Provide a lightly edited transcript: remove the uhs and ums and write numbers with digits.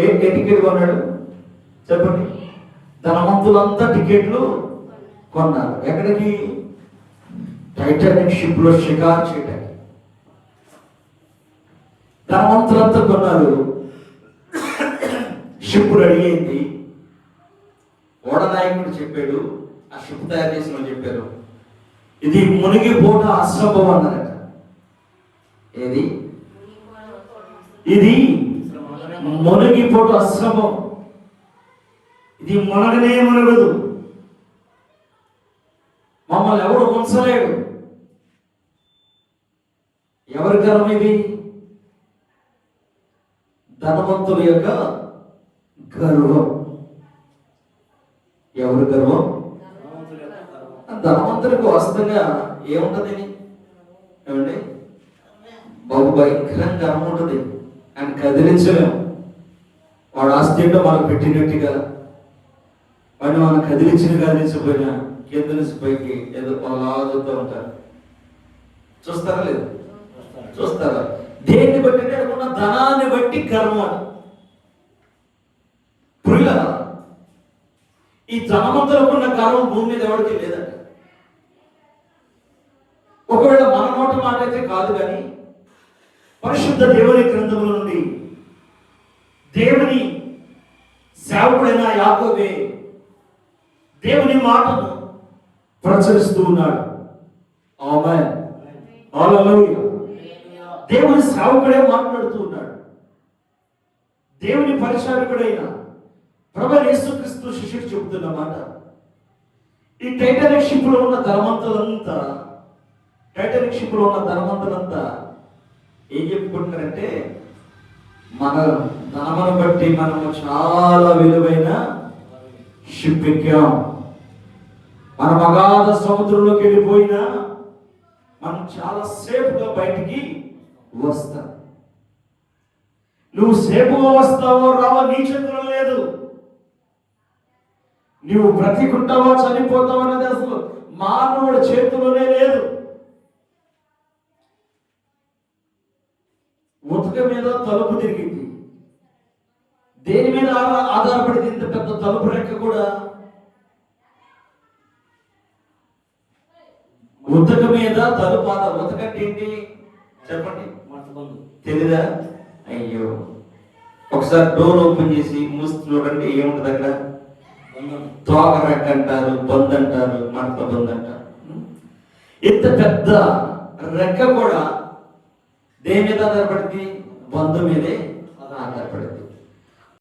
ఏ ticket కొన్నాడు చెప్పండి? ధనవంతులంతా టికెట్లు కొన్నారు. ఎక్కడికి? టైటానిక్ షిప్ లో షికారు చేయడానికి ధనవంతులంతా కొన్నారు. షిప్ రెడీ అయింది. ఓడనాయకుడు చెప్పాడు, ఆ షిప్ తయారు చేసిన వాళ్ళు చెప్పారు, ఇది మునిగిపోట అసంభవం అన్నారట. ఏది? ఇది మునిగిపోటు అసంభవం, ఇది మునగనే మునగదు, మమ్మల్ని ఎవడు ఉంచలేడు. ఎవరి గర్వం ఇది? ధనవంతుల యొక్క గర్వం. ఎవరి గర్వం? ధనవంతులకు వాస్తవంగా ఏముంటది ఏమండి? బాబు భయంకరంగా గర్వం ఉంటుంది. ఆయన కదిలించలేము. వాడు ఆస్తి ఏంటో మనకు పెట్టినట్టుగా వాడిని మనం కదిలించకపోయినా కింద నుంచి పైకి ఏదో లాగుతూ ఉంటారు. చూస్తారా లేదు? చూస్తారా? దేన్ని బట్టి అనుకున్న ధనాన్ని బట్టి గర్వం. పురిగా ఈ ధనవంతులకు ఉన్న గర్వం భూమి మీద ఎవరికి లేదంట. ఒకవేళ మన నోటి మాట అయితే కాదు, కానీ పరిశుద్ధ దేవుని గ్రంథముల నుండి దేవుని సేవకుడైన యాకోబే దేవుని మాటను ప్రచురిస్తూ ఉన్నాడు. ఆమేన్, హల్లెలూయా. దేవుని సేవకుడే మాట్లాడుతూ ఉన్నాడు. దేవుని పరిచారకుడైన ప్రభువు యేసుక్రీస్తు శిష్యుడు చెబుతున్న మాట, ఈ టైటానిక్ షిప్ లో ఉన్న ధనవంతులంతా ఏం చెప్పుకుంటారంటే, మన ధనమును బట్టి మనము చాలా విలువైన షిప్ ఎక్కాం, మన అగాధ సముద్రంలోకి వెళ్ళిపోయినా మనం చాలా సేఫ్గా బయటికి వస్తాం. నువ్వు సేఫ్గా వస్తావో రావో నీ చేతిలో లేదు. నువ్వు బ్రతికుంటావో చనిపోతావు అన్నది అసలు మానవుడి చేతిలోనే లేదు. ఉతక మీద తలుపు తిరిగింది. దేని మీద ఆధారపడింది? ఇంత పెద్ద తలుపు రెక్క కూడా ఉతక మీద తలుపు ఉతక అంటే ఏంటి చెప్పండి? తెలీదా? అయ్యో, ఒకసారి డోర్ ఓపెన్ చేసి మూసి చూడండి, ఏముంటది అక్కడ? తోక రెక్క అంటారు, బంద్ అంటారు, మడత బంద్ అంటారు. ఇంత పెద్ద రెక్క కూడా దేని మీద ఆధారపడింది? బంధు మీదే